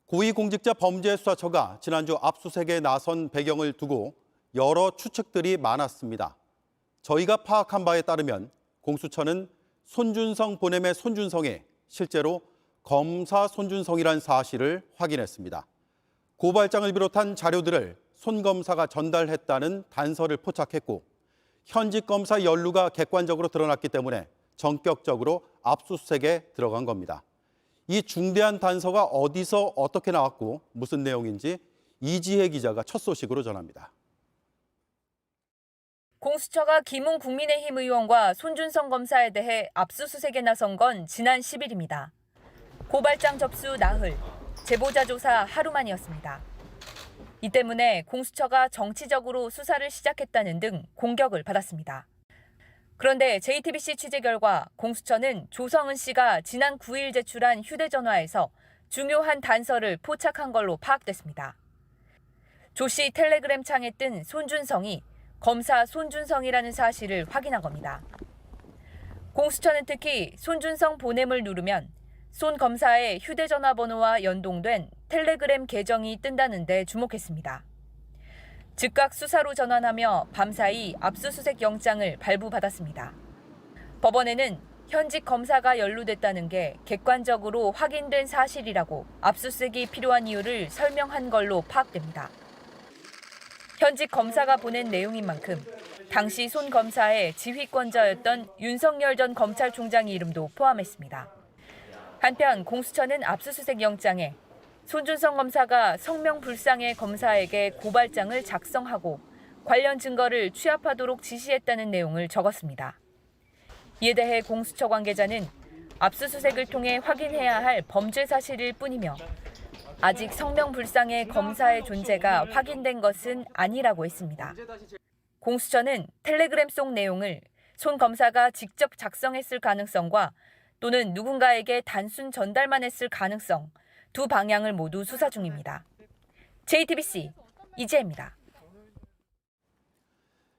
고위공직자범죄수사처가 지난주 압수수색에 나선 배경을 두고 여러 추측들이 많았습니다. 저희가 파악한 바에 따르면 공수처는 손준성 보냄의 손준성이 실제로 검사 손준성이란 사실을 확인했습니다. 고발장을 비롯한 자료들을 손 검사가 전달했다는 단서를 포착했고 현직 검사 연루가 객관적으로 드러났기 때문에 전격적으로 압수수색에 들어간 겁니다. 이 중대한 단서가 어디서 어떻게 나왔고 무슨 내용인지 이지혜 기자가 첫 소식으로 전합니다. 공수처가 김웅 국민의힘 의원과 손준성 검사에 대해 압수수색에 나선 건 지난 10일입니다. 고발장 접수 나흘, 제보자 조사 하루 만이었습니다. 이 때문에 공수처가 정치적으로 수사를 시작했다는 등 공격을 받았습니다. 그런데 JTBC 취재 결과 공수처는 조성은 씨가 지난 9일 제출한 휴대전화에서 중요한 단서를 포착한 걸로 파악됐습니다. 조 씨 텔레그램 창에 뜬 손준성이 검사 손준성이라는 사실을 확인한 겁니다. 공수처는 특히 손준성 보냄을 누르면 손 검사의 휴대전화 번호와 연동된 텔레그램 계정이 뜬다는 데 주목했습니다. 즉각 수사로 전환하며 밤사이 압수수색 영장을 발부받았습니다. 법원에는 현직 검사가 연루됐다는 게 객관적으로 확인된 사실이라고 압수수색이 필요한 이유를 설명한 걸로 파악됩니다. 현직 검사가 보낸 내용인 만큼 당시 손 검사의 지휘권자였던 윤석열 전 검찰총장 이름도 포함했습니다. 한편 공수처는 압수수색 영장에 손준성 검사가 성명불상의 검사에게 고발장을 작성하고 관련 증거를 취합하도록 지시했다는 내용을 적었습니다. 이에 대해 공수처 관계자는 압수수색을 통해 확인해야 할 범죄 사실일 뿐이며 아직 성명불상의 검사의 존재가 확인된 것은 아니라고 했습니다. 공수처는 텔레그램 속 내용을 손 검사가 직접 작성했을 가능성과 또는 누군가에게 단순 전달만 했을 가능성, 두 방향을 모두 수사 중입니다. JTBC 이지혜입니다.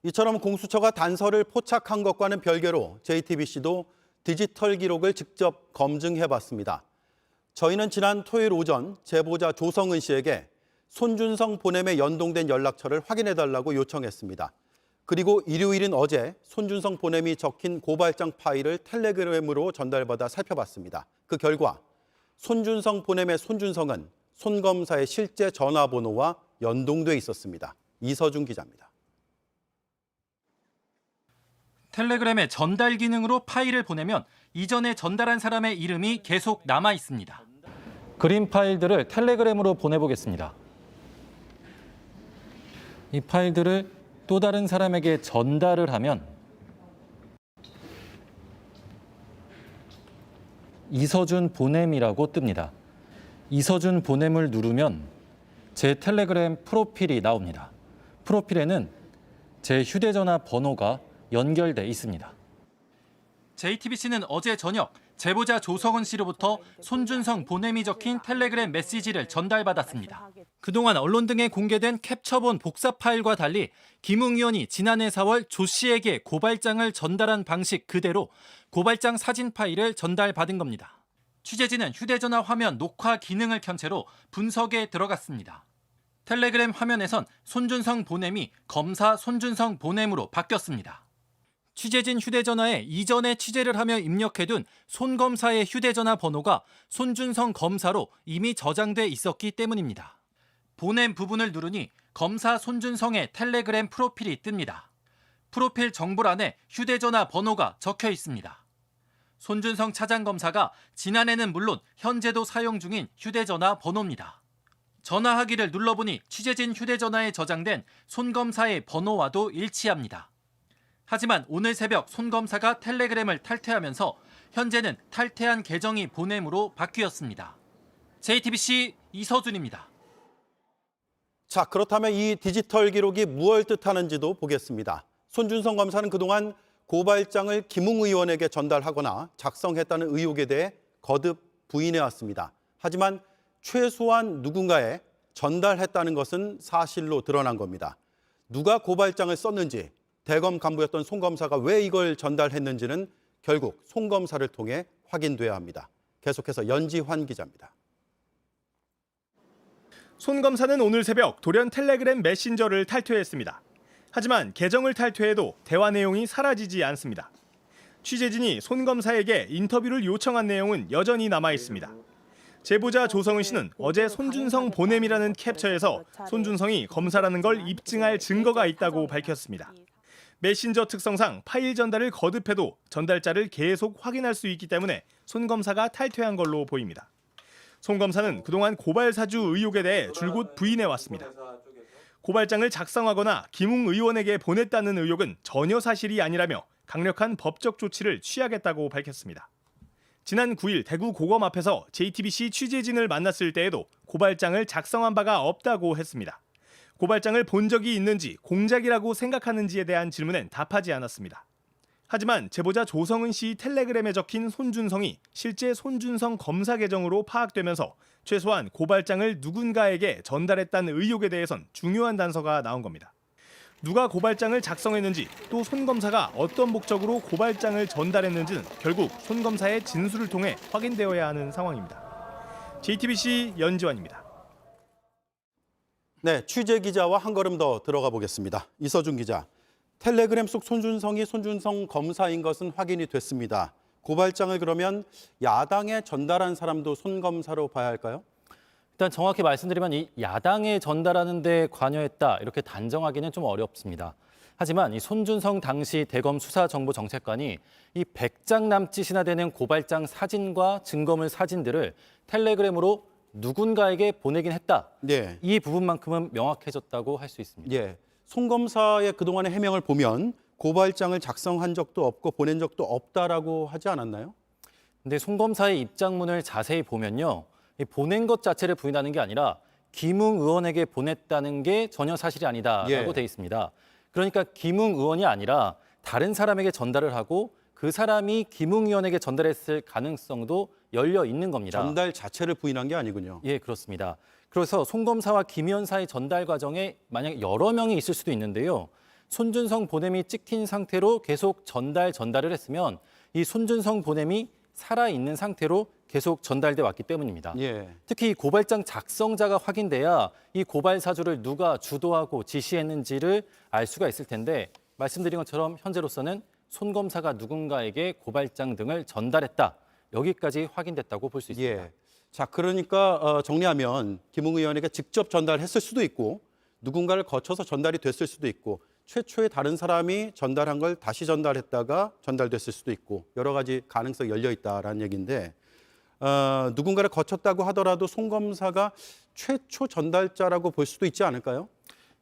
이처럼 공수처가 단서를 포착한 것과는 별개로 JTBC도 디지털 기록을 직접 검증해봤습니다. 저희는 지난 토요일 오전 제보자 조성은 씨에게 손준성 보냄에 연동된 연락처를 확인해달라고 요청했습니다. 그리고 일요일인 어제 손준성 보냄이 적힌 고발장 파일을 텔레그램으로 전달받아 살펴봤습니다. 그 결과 손준성 보냄의 손준성은 손 검사의 실제 전화번호와 연동돼 있었습니다. 이서준 기자입니다. 텔레그램의 전달 기능으로 파일을 보내면 이전에 전달한 사람의 이름이 계속 남아 있습니다. 그림 파일들을 텔레그램으로 보내보겠습니다. 이 파일들을 또 다른 사람에게 전달을 하면 이서준 보냄이라고 뜹니다. 이서준 보냄을 누르면 제 텔레그램 프로필이 나옵니다. 프로필에는 제 휴대전화 번호가 연결돼 있습니다. JTBC는 어제 저녁 제보자 조성은 씨로부터 손준성 보냄이 적힌 텔레그램 메시지를 전달받았습니다. 그동안 언론 등에 공개된 캡처본 복사 파일과 달리 김웅 의원이 지난해 4월 조 씨에게 고발장을 전달한 방식 그대로 고발장 사진 파일을 전달받은 겁니다. 취재진은 휴대전화 화면 녹화 기능을 켠 채로 분석에 들어갔습니다. 텔레그램 화면에선 손준성 보냄이 검사 손준성 보냄으로 바뀌었습니다. 취재진 휴대전화에 이전에 취재를 하며 입력해둔 손 검사의 휴대전화 번호가 손준성 검사로 이미 저장돼 있었기 때문입니다. 보냄 부분을 누르니 검사 손준성의 텔레그램 프로필이 뜹니다. 프로필 정보란에 휴대전화 번호가 적혀 있습니다. 손준성 차장검사가 지난해는 물론 현재도 사용 중인 휴대전화 번호입니다. 전화하기를 눌러보니 취재진 휴대전화에 저장된 손 검사의 번호와도 일치합니다. 하지만 오늘 새벽 손 검사가 텔레그램을 탈퇴하면서 현재는 탈퇴한 계정이 보냄으로 바뀌었습니다. JTBC 이서준입니다. 자, 그렇다면 이 디지털 기록이 무엇을 뜻하는지도 보겠습니다. 손준성 검사는 그동안 고발장을 김웅 의원에게 전달하거나 작성했다는 의혹에 대해 거듭 부인해왔습니다. 하지만 최소한 누군가에 전달했다는 것은 사실로 드러난 겁니다. 누가 고발장을 썼는지, 대검 간부였던 손 검사가 왜 이걸 전달했는지는 결국 손 검사를 통해 확인돼야 합니다. 계속해서 연지환 기자입니다. 손 검사는 오늘 새벽 돌연 텔레그램 메신저를 탈퇴했습니다. 하지만 계정을 탈퇴해도 대화 내용이 사라지지 않습니다. 취재진이 손 검사에게 인터뷰를 요청한 내용은 여전히 남아 있습니다. 제보자 조성은 씨는 어제 손준성 보냄이라는 캡처에서 손준성이 검사라는 걸 입증할 증거가 있다고 밝혔습니다. 메신저 특성상 파일 전달을 거듭해도 전달자를 계속 확인할 수 있기 때문에 손 검사가 탈퇴한 걸로 보입니다. 손 검사는 그동안 고발 사주 의혹에 대해 줄곧 부인해왔습니다. 고발장을 작성하거나 김웅 의원에게 보냈다는 의혹은 전혀 사실이 아니라며 강력한 법적 조치를 취하겠다고 밝혔습니다. 지난 9일 대구 고검 앞에서 JTBC 취재진을 만났을 때에도 고발장을 작성한 바가 없다고 했습니다. 고발장을 본 적이 있는지 공작이라고 생각하는지에 대한 질문엔 답하지 않았습니다. 하지만 제보자 조성은 씨 텔레그램에 적힌 손준성이 실제 손준성 검사 계정으로 파악되면서 최소한 고발장을 누군가에게 전달했다는 의혹에 대해선 중요한 단서가 나온 겁니다. 누가 고발장을 작성했는지 또 손 검사가 어떤 목적으로 고발장을 전달했는지는 결국 손 검사의 진술을 통해 확인되어야 하는 상황입니다. JTBC 연지환입니다. 네, 취재 기자와 한 걸음 더 들어가 보겠습니다. 이서준 기자. 텔레그램 속 손준성이 손준성 검사인 것은 확인이 됐습니다. 고발장을 그러면 야당에 전달한 사람도 손 검사로 봐야 할까요? 일단 정확히 말씀드리면 이 야당에 전달하는 데 관여했다 이렇게 단정하기는 좀 어렵습니다. 하지만 이 손준성 당시 대검 수사정보정책관이 이 100장 남짓이나 되는 고발장 사진과 증거물 사진들을 텔레그램으로 누군가에게 보내긴 했다. 네. 이 부분만큼은 명확해졌다고 할 수 있습니다. 예. 손 검사의 그동안의 해명을 보면 고발장을 작성한 적도 없고 보낸 적도 없다라고 하지 않았나요? 근데 손 검사의 입장문을 자세히 보면요. 이 보낸 것 자체를 부인하는 게 아니라 김웅 의원에게 보냈다는 게 전혀 사실이 아니다라고 예. 돼 있습니다. 그러니까 김웅 의원이 아니라 다른 사람에게 전달을 하고 그 사람이 김웅 의원에게 전달했을 가능성도 열려 있는 겁니다. 전달 자체를 부인한 게 아니군요. 예, 그렇습니다. 그래서 손 검사와 김 의원 사이 전달 과정에 만약 여러 명이 있을 수도 있는데요. 손준성 보냄이 찍힌 상태로 계속 전달을 했으면 이 손준성 보냄이 살아있는 상태로 계속 전달돼 왔기 때문입니다. 예. 특히 이 고발장 작성자가 확인돼야 이 고발 사주를 누가 주도하고 지시했는지를 알 수가 있을 텐데 말씀드린 것처럼 현재로서는 손 검사가 누군가에게 고발장 등을 전달했다. 여기까지 확인됐다고 볼 수 있습니다. 예. 자, 그러니까 정리하면 김웅 의원에게 직접 전달했을 수도 있고 누군가를 거쳐서 전달이 됐을 수도 있고 최초에 다른 사람이 전달한 걸 다시 전달했다가 전달됐을 수도 있고 여러 가지 가능성이 열려 있다라는 얘기인데 누군가를 거쳤다고 하더라도 손 검사가 최초 전달자라고 볼 수도 있지 않을까요?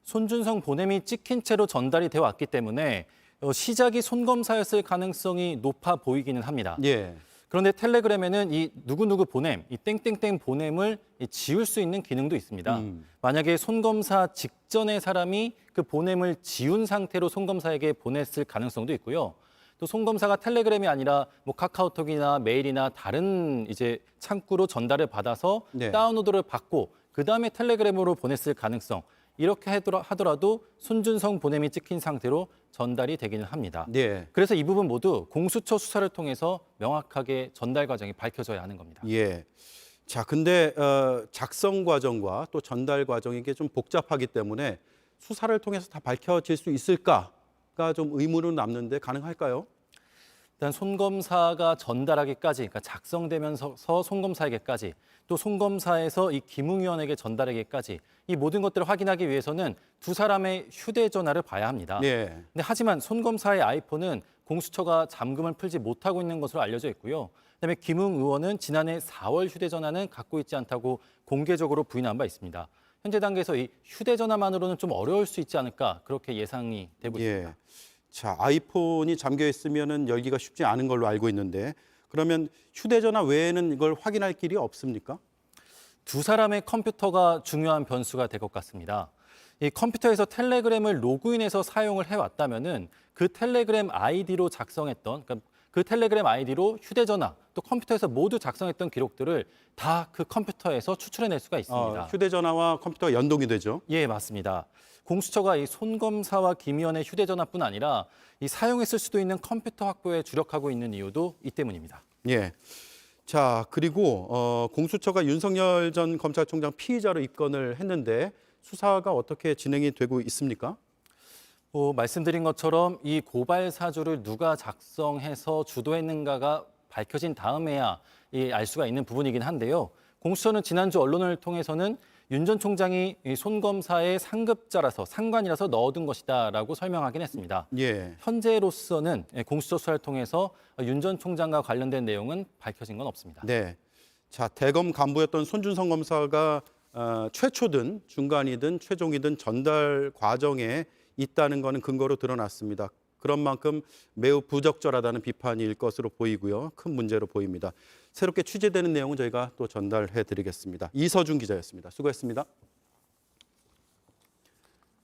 손준성 보냄이 찍힌 채로 전달이 되어 왔기 때문에 시작이 손 검사였을 가능성이 높아 보이기는 합니다. 예. 그런데 텔레그램에는 이 누구누구 보냄, 이 땡땡땡 보냄을 지울 수 있는 기능도 있습니다. 만약에 손 검사 직전의 사람이 그 보냄을 지운 상태로 손 검사에게 보냈을 가능성도 있고요. 또 손 검사가 텔레그램이 아니라 뭐 카카오톡이나 메일이나 다른 이제 창구로 전달을 받아서 네. 다운로드를 받고 그 다음에 텔레그램으로 보냈을 가능성. 이렇게 하더라도 손준성 보냄이 찍힌 상태로 전달이 되기는 합니다. 네. 그래서 이 부분 모두 공수처 수사를 통해서 명확하게 전달 과정이 밝혀져야 하는 겁니다. 예. 자, 근데 작성 과정과 또 전달 과정이 이게 좀 복잡하기 때문에 수사를 통해서 다 밝혀질 수 있을까가 좀 의문으로 남는데 가능할까요? 일단 손 검사가 전달하기까지, 그러니까 작성되면서 손 검사에게까지, 또 손 검사에서 이 김웅 의원에게 전달하기까지 이 모든 것들을 확인하기 위해서는 두 사람의 휴대전화를 봐야 합니다. 예. 근데 하지만 손 검사의 아이폰은 공수처가 잠금을 풀지 못하고 있는 것으로 알려져 있고요. 그다음에 김웅 의원은 지난해 4월 휴대전화는 갖고 있지 않다고 공개적으로 부인한 바 있습니다. 현재 단계에서 이 휴대전화만으로는 좀 어려울 수 있지 않을까 그렇게 예상이 되고 있습니다. 예. 자, 아이폰이 잠겨 있으면은 열기가 쉽지 않은 걸로 알고 있는데 그러면 휴대전화 외에는 이걸 확인할 길이 없습니까? 두 사람의 컴퓨터가 중요한 변수가 될 것 같습니다. 이 컴퓨터에서 텔레그램을 로그인해서 사용을 해왔다면은 그 텔레그램 아이디로 작성했던, 그러니까 그 텔레그램 아이디로 휴대전화 또 컴퓨터에서 모두 작성했던 기록들을 다 그 컴퓨터에서 추출해낼 수가 있습니다. 휴대전화와 컴퓨터가 연동이 되죠. 예, 맞습니다. 공수처가 이 손 검사와 김 의원의 휴대전화뿐 아니라 이 사용했을 수도 있는 컴퓨터 확보에 주력하고 있는 이유도 이 때문입니다. 예. 자, 그리고 공수처가 윤석열 전 검찰총장 피의자로 입건을 했는데 수사가 어떻게 진행이 되고 있습니까? 말씀드린 것처럼 이 고발 사주를 누가 작성해서 주도했는가가 밝혀진 다음에야 알 수가 있는 부분이긴 한데요. 공수처는 지난주 언론을 통해서는 윤 전 총장이 손 검사의 상급자라서 상관이라서 넣어둔 것이다라고 설명하긴 했습니다. 예. 현재로서는 공수처 수사를 통해서 윤 전 총장과 관련된 내용은 밝혀진 건 없습니다. 네. 자, 대검 간부였던 손준성 검사가 최초든 중간이든 최종이든 전달 과정에 있다는 것은 근거로 드러났습니다. 그런 만큼 매우 부적절하다는 비판일 것으로 보이고요. 큰 문제로 보입니다. 새롭게 취재되는 내용은 저희가 또 전달해 드리겠습니다. 이서준 기자였습니다. 수고했습니다.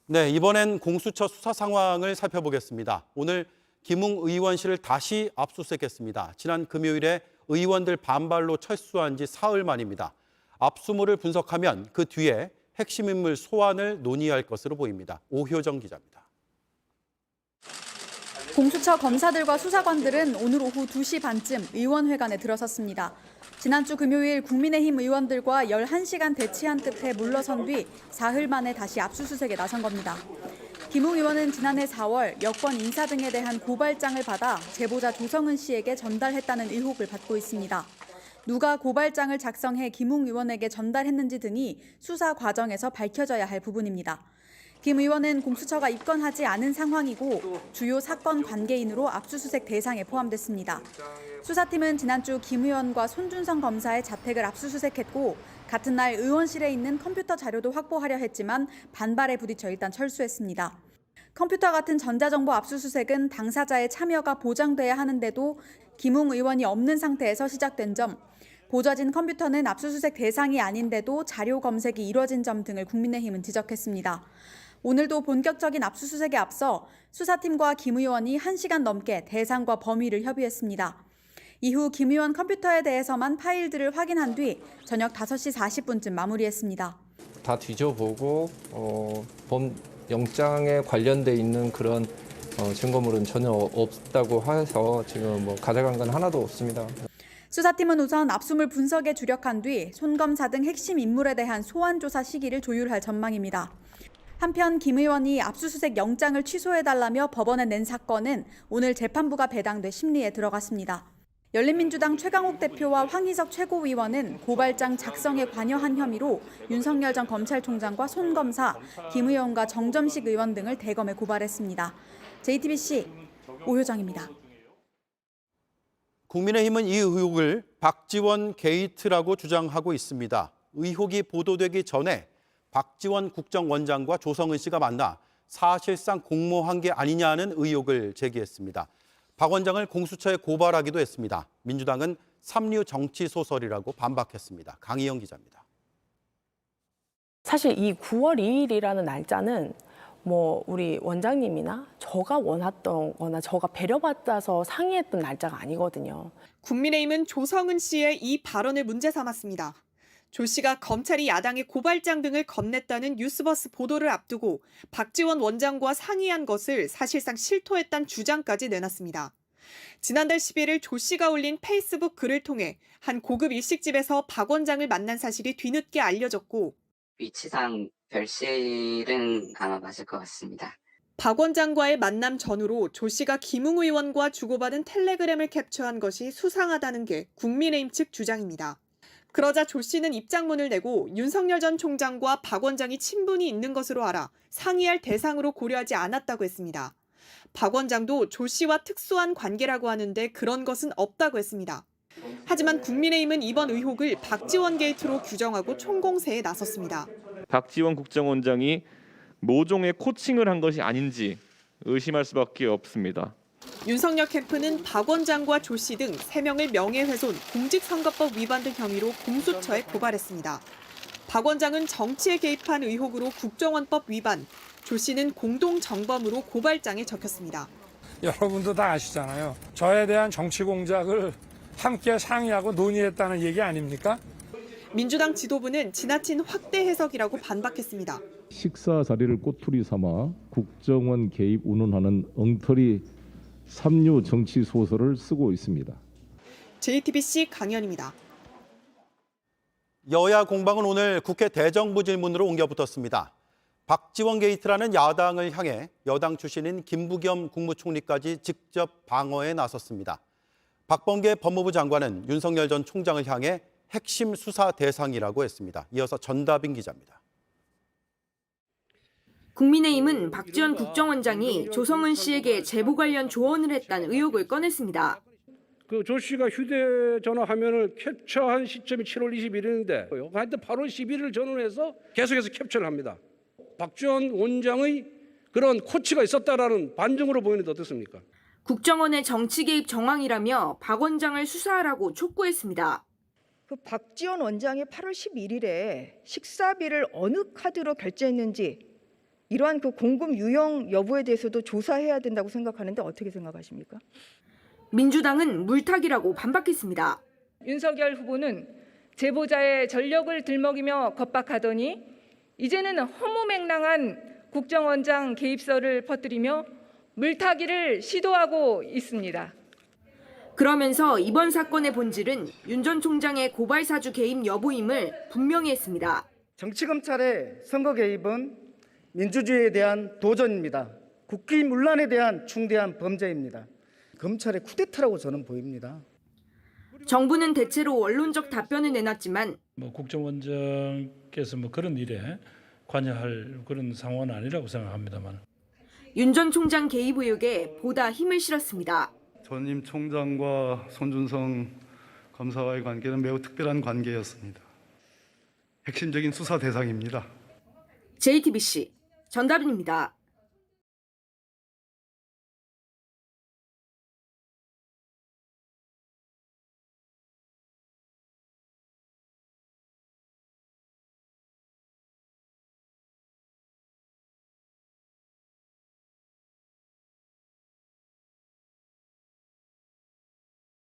네, 이번엔 공수처 수사 상황을 살펴보겠습니다. 오늘 김웅 의원실을 다시 압수수색했습니다. 지난 금요일에 의원들 반발로 철수한 지 사흘 만입니다. 압수물을 분석하면 그 뒤에 핵심 인물 소환을 논의할 것으로 보입니다. 오효정 기자입니다. 공수처 검사들과 수사관들은 오늘 오후 2시 반쯤 의원회관에 들어섰습니다. 지난주 금요일 국민의힘 의원들과 11시간 대치한 끝에 물러선 뒤 사흘 만에 다시 압수수색에 나선 겁니다. 김웅 의원은 지난해 4월 여권 인사 등에 대한 고발장을 받아 제보자 조성은 씨에게 전달했다는 의혹을 받고 있습니다. 누가 고발장을 작성해 김웅 의원에게 전달했는지 등이 수사 과정에서 밝혀져야 할 부분입니다. 김 의원은 공수처가 입건하지 않은 상황이고 주요 사건 관계인으로 압수수색 대상에 포함됐습니다. 수사팀은 지난주 김 의원과 손준성 검사의 자택을 압수수색했고 같은 날 의원실에 있는 컴퓨터 자료도 확보하려 했지만 반발에 부딪혀 일단 철수했습니다. 컴퓨터 같은 전자정보 압수수색은 당사자의 참여가 보장돼야 하는데도 김웅 의원이 없는 상태에서 시작된 점, 보좌진 컴퓨터는 압수수색 대상이 아닌데도 자료 검색이 이뤄진 점 등을 국민의힘은 지적했습니다. 오늘도 본격적인 압수수색에 앞서 수사팀과 김 의원이 1시간 넘게 대상과 범위를 협의했습니다. 이후 김 의원 컴퓨터에 대해서만 파일들을 확인한 뒤 저녁 5시 40분쯤 마무리했습니다. 다 뒤져보고 범 영장에 관련돼 있는 그런 증거물은 전혀 없다고 해서 지금 가져간 건 하나도 없습니다. 수사팀은 우선 압수물 분석에 주력한 뒤 손 검사 등 핵심 인물에 대한 소환 조사 시기를 조율할 전망입니다. 한편 김 의원이 압수수색 영장을 취소해달라며 법원에 낸 사건은 오늘 재판부가 배당돼 심리에 들어갔습니다. 열린민주당 최강욱 대표와 황희석 최고위원은 고발장 작성에 관여한 혐의로 윤석열 전 검찰총장과 손 검사, 김 의원과 정점식 의원 등을 대검에 고발했습니다. JTBC 오효정입니다. 국민의힘은 이 의혹을 박지원 게이트라고 주장하고 있습니다. 의혹이 보도되기 전에 박지원 국정원장과 조성은 씨가 만나 사실상 공모한 게 아니냐는 의혹을 제기했습니다. 박 원장을 공수처에 고발하기도 했습니다. 민주당은 삼류 정치 소설이라고 반박했습니다. 강희영 기자입니다. 사실 이 9월 2일이라는 날짜는 우리 원장님이나 저가 원했던 거나 저가 배려받아서 상의했던 날짜가 아니거든요. 국민의힘은 조성은 씨의 이 발언을 문제 삼았습니다. 조 씨가 검찰이 야당의 고발장 등을 건넸다는 뉴스버스 보도를 앞두고 박지원 원장과 상의한 것을 사실상 실토했다는 주장까지 내놨습니다. 지난달 11일 조 씨가 올린 페이스북 글을 통해 한 고급 일식집에서 박 원장을 만난 사실이 뒤늦게 알려졌고 위치상 별실은 아마 맞을 것 같습니다. 박 원장과의 만남 전후로 조 씨가 김웅 의원과 주고받은 텔레그램을 캡처한 것이 수상하다는 게 국민의힘 측 주장입니다. 그러자 조 씨는 입장문을 내고 윤석열 전 총장과 박 원장이 친분이 있는 것으로 알아 상의할 대상으로 고려하지 않았다고 했습니다. 박 원장도 조 씨와 특수한 관계라고 하는데 그런 것은 없다고 했습니다. 하지만 국민의힘은 이번 의혹을 박지원 게이트로 규정하고 총공세에 나섰습니다. 박지원 국정원장이 모종의 코칭을 한 것이 아닌지 의심할 수밖에 없습니다. 윤석열 캠프는 박 원장과 조 씨 등 3명을 명예훼손, 공직선거법 위반 등 혐의로 공수처에 고발했습니다. 박 원장은 정치에 개입한 의혹으로 국정원법 위반, 조 씨는 공동정범으로 고발장에 적혔습니다. 여러분도 다 아시잖아요. 저에 대한 정치 공작을 함께 상의하고 논의했다는 얘기 아닙니까? 민주당 지도부는 지나친 확대 해석이라고 반박했습니다. 식사 자리를 꼬투리 삼아 국정원 개입 운운하는 엉터리 삼류 정치 소설을 쓰고 있습니다. JTBC 강연입니다. 여야 공방은 오늘 국회 대정부 질문으로 옮겨붙었습니다. 박지원 게이트라는 야당을 향해 여당 출신인 김부겸 국무총리까지 직접 방어에 나섰습니다. 박범계 법무부 장관은 윤석열 전 총장을 향해 핵심 수사 대상이라고 했습니다. 이어서 전다빈 기자입니다. 국민의힘은 박지원 국정원장이 조성은 씨에게 제보 관련 조언을 했다는 의혹을 꺼냈습니다. 그 조 씨가 휴대전화 화면을 캡처한 시점이 7월 20일인데 하여튼 8월 11일 전후해서 계속해서 캡처를 합니다. 박지원 원장의 그런 코치가 있었다라는 반증으로 보이는데 어떻습니까? 국정원의 정치 개입 정황이라며 박 원장을 수사하라고 촉구했습니다. 그 박지원 원장이 8월 11일에 식사비를 어느 카드로 결제했는지 이러한 그 공금 유형 여부에 대해서도 조사해야 된다고 생각하는데 어떻게 생각하십니까? 민주당은 물타기라고 반박했습니다. 윤석열 후보는 제보자의 전력을 들먹이며 겁박하더니 이제는 허무맹랑한 국정원장 개입설을 퍼뜨리며 물타기를 시도하고 있습니다. 그러면서 이번 사건의 본질은 윤 전 총장의 고발 사주 개입 여부임을 분명히 했습니다. 정치검찰의 선거 개입은 민주주의에 대한 도전입니다. 국기문란에 대한 중대한 범죄입니다. 검찰의 쿠데타라고 저는 보입니다. 정부는 대체로 원론적 답변을 내놨지만 국정원장께서 그런 일에 관여할 그런 상황은 아니라고 생각합니다만. 윤 전 총장 개입 의혹에 보다 힘을 실었습니다. 전임 총장과 손준성 검사와의 관계는 매우 특별한 관계였습니다. 핵심적인 수사 대상입니다. JTBC 전다빈입니다.